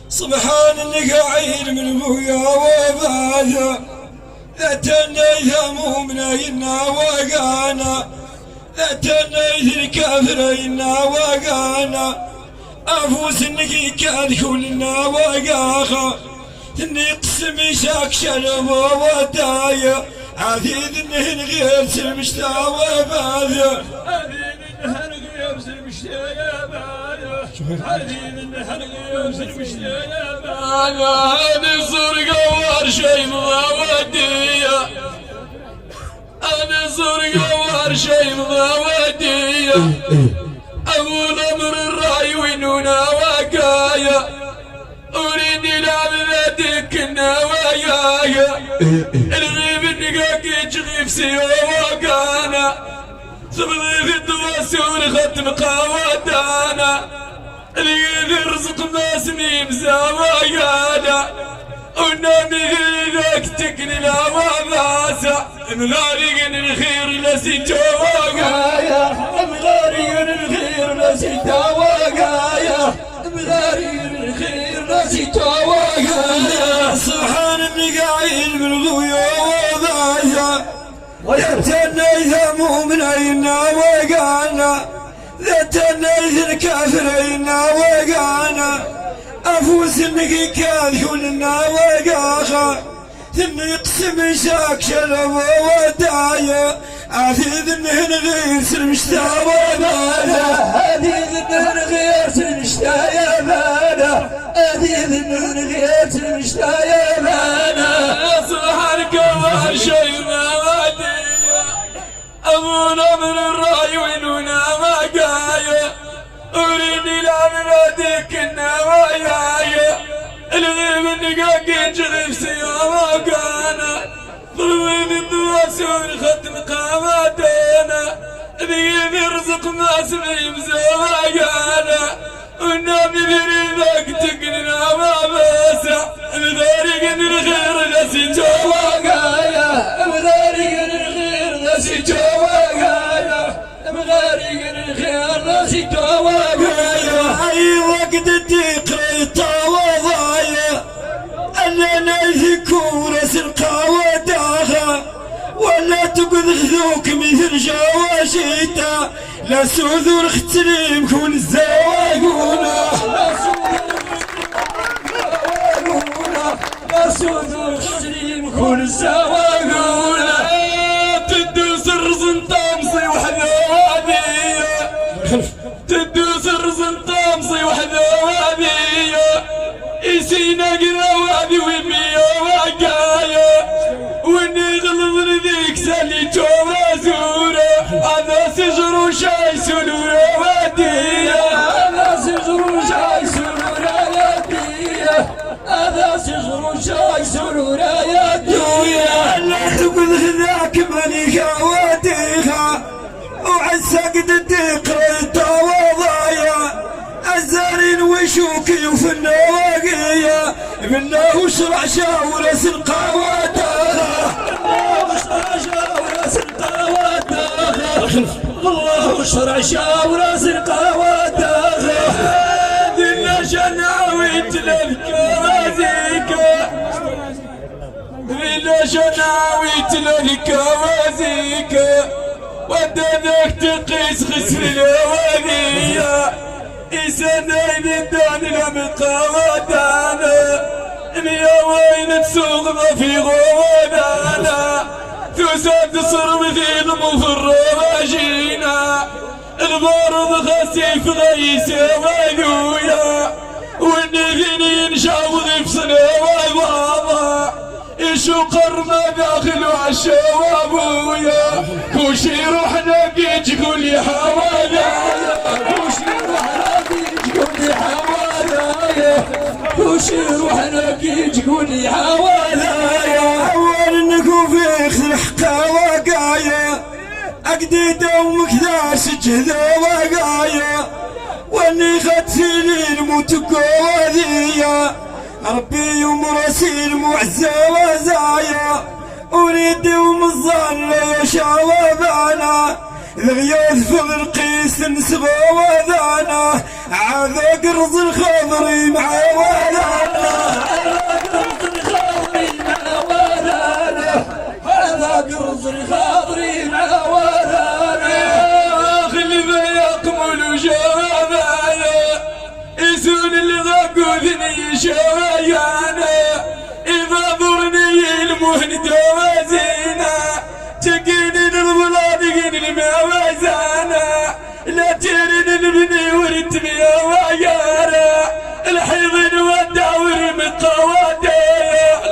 سبحان النقاعين من ابويا وبايا لا تنيث مؤمنين وقانا لا تنيث الكافرين وقانا افوس النقي كان كلنا وقاخا نقسم شاك شرب ودايا عذيذ النهن غير سلمشتا وبايا عذيذ النهن غير سلمشتا حبيب النهر يوسف مشتاق انا زرق ورشي موديه انا زرق ورشي موديه ابو نمر الراي وينونا وقايا اريد العب ذاتك النوايا الغيب النقاق يجغيف سيوه وقانا تبغي في الدواسور ختم قواتانا اللي يرزق ناس مزاوايانا ونامي ذاك تكننا وباسا مغارق الخير لسيتو وقايا مغارق الخير لسيتو وقايا مغارق الخير لسيتو وقايا سبحان النقاعين بالغيوب ويبتنيث مؤمنين وقانا ذاتنيث الكافرين وقانا افوس النقي كان كلنا وقاخا ثم يقسم شاك شرب ودايا عفيذ النهن غير سلمشتا وبانا عفيذ النهن غير سلمشتا يا بانا عفيذ النهن غير سلمشتا يا بانا صبحك وشي أبونا من الراي وينونا وقايا أريني لعبادك النوايا الغيب النقاق يجغب سيا وقانا ضوين الدواسور ختم قاماتنا ذيب يرزق ما سمي مزوايانا والنبي بريدك تقننا وباسا مذارق الخير نسيتو وقايا مذارق الخير نسيتو وقايا مغارق الخير نسيتو وقايا اي وقت تقريت وضايا اننا يذكر سرقا وداها ولا تقذ ذوك مثل جواشيتا لا سوذر اختليم كون الزواقونا لا سوذر اختليم كون الزواقونا تدوس الرزن طامصي وحذوانية تدوس الرزن طامصي وحذوانية يسينا قراوادي ومية وقايا واني غلظ ذيك ساليتو وزورة هذا سجر وشاي سلورة ودية هذا سجر وشاي سلورة ودية هذا سجر وشاي سلورة ودية لا تقول ذاك مليكة وديها وعسى قد الدقرة وضايا الزارين وشوكي وفي النواقية منه وشرع شاورة سلقا وداها الله وشرع شاورة سلقا وداها دنا شناويت للكوازيكا دنا شناويت للكوازيكا ودناك تقيس خسر الوالية إسانين الدان لمقا ودانا يا وين تسوق ما في غودانا تساد صر مثل مفر راجينا البارض خسيف غيس وذويا والنذين شاوض بصنا وضاضا يشو قرنا داخل عشا وابويا كوشي روحنا بيج قول يا حوالايا كوشي روحنا بيج قول يا حوالايا كوشي روحنا بيج قول يا حوالايا اول نكون في خذ الحقا وقايا اقدي دومك ذا سجه وقايا واني خدتني الموت قوذية ربي يوم رسيل معزة وزايا اريد يوم الظل يا شوابانا الغياث في القيس نسبة وذانا عذا قرص الخضري مع وذانا قرص الخضري مع وذانا خلي بيقمل وشبابانا يسون الغاقوذني شوايانا إذا ضرني المهند وزينا تقيني البلاد الموازانا لا ترين البني ورتمي ويارا الحيض والدور مقوادا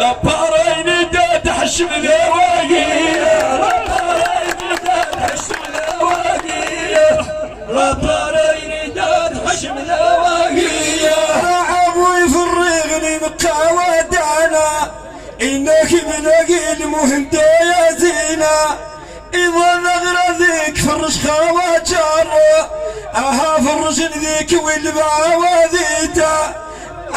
لا بارين تحشم ذواقيا لا بارين تحشم ذواقيا لا بارين تحشم ذواقيا عبوي فرغني مقاودانا إنك بلاقي المهم يا زينة إذا نغرى ذيك فرش خواجر أها فرش ذيك والبعوذيتا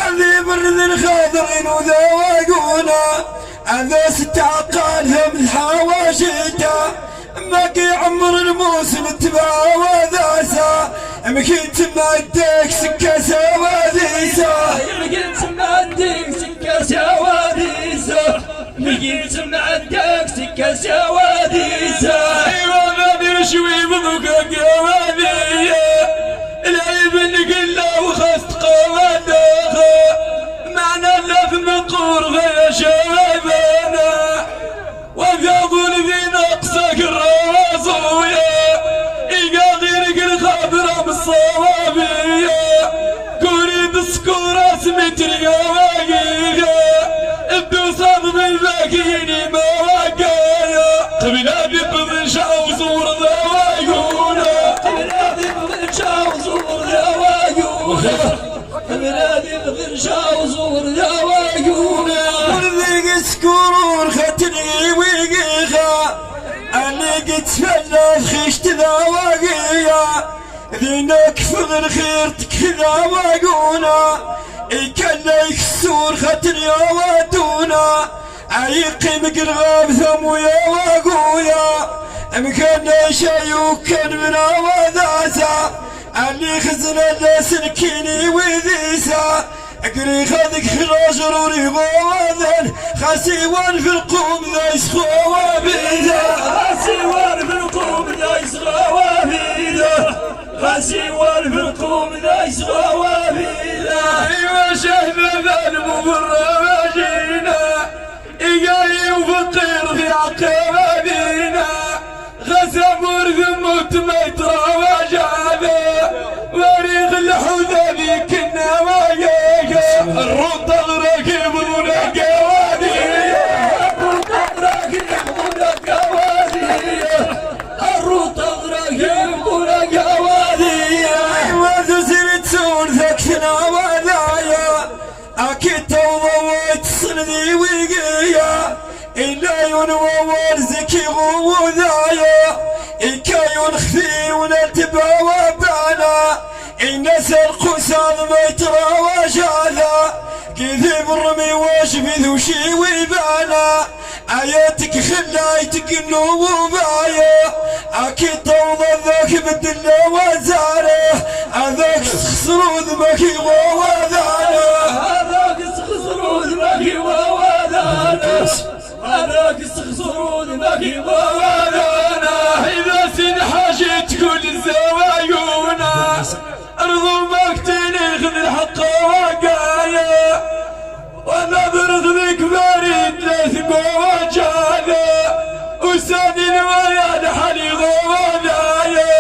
أذي برد الخاضرين وذواقونا أذا ستعقال هم الحواشيتا ماقي عمر الموسم تبعوذاسا مكنت مادك سكة سواديسا مكنت مادك سكة سواديسا مكنت مادك سكة سواديسا ايوا غادي شوي بذوق قوادية العيب انك الا وخست قواداخا معنا اللف مقور يا شبابنا وذاقون ذي نقصك الرازوية إيقا غيرك الخضرة بالصوابية كوري بسكورة سمت القواقية الدوصاب بالباكيين مواقايا قبلادي بضنشا وزور ذواقونا قبلادي بضنشا وزور ذواقونا قبلادي بضنشا وزور ذواقونا ورذيق سكور ختني ويقيخا اللي قد تفلت خشت ذواقيا ذينك فض الخير تكذا واقونا إكلا يكسور ختني واتونا عيقي مقرغاب ثمو يا واقويا مكان شايوك كان من وذاسا اللي خزن سلكيني وذيسا اقري خذك خراج روري غوذن خاسيوان في القوم ذا يسخوا بيدا خاسيوان في القوم ذا يسخوا بيدا خاسيوان في القوم ذا يسخوا بيدا ايوا شهد ذا المبرمجينا ايقاي وفقير في عقابينا غسم ورثموت ما يتراوى جاذا وريغ الحوذا ذيك النوايا الروط راكب ذولا قوادية الروط راكب ذولا قوادية الروط راكب ذولا قوادية وذو سرت سون ذكنا وذايا أكيد توضوت صندي ويقيا إلا ينوى ورزكي غوذايا إكايون خفي ونتبا وبانا إن سرق ساد ما يتراوى جاذا كذب الرمي واشبذ وشي ويبانا آياتك خلايتك النوبايا أكيد توضى ذاك بالدلة وزاره هذاك تخسروا ذبك ووذانا هذاك تخسروا ذبك ووذانا هذاك تخسروا ذبك ووذانا إذا سنحاجت كل الزوايونا ارضوا مقتني خذ الحق وقايا ونظر ذيك بارد لثق وجالا وسادي الويا لحالي غوانايا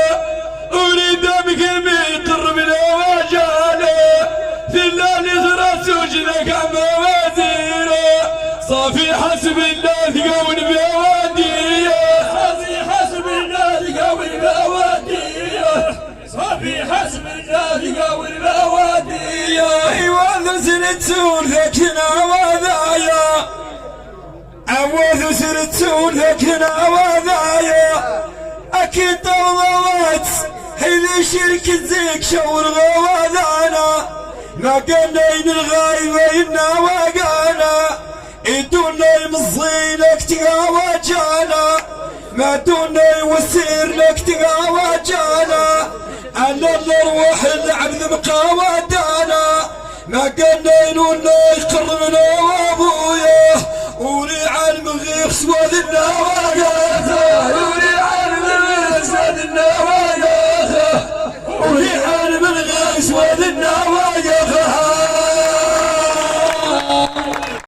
اريد بقلبي قرب الوجالا ثلاني غراس وجلك موازيرا صافي حسب الله ثقون بوادية صافي حسب الله ثقون بوادية صافي حسب الله ثقون بوادية ايوا نزلت سور ذكنا وذايا عوض سرت سور ذكنا وذايا اكيد طولت هذي شركة زيك شور غواذانا ما قلنا الغايبين وقانا يدونا المصينك تقاوى جانا ما دوني وسير لك تقاوى جانا أنا الأرواح العبد مقاودانا ما قلنا ولا يقربنا وابويا ولي علم غير سوى ذنا وقال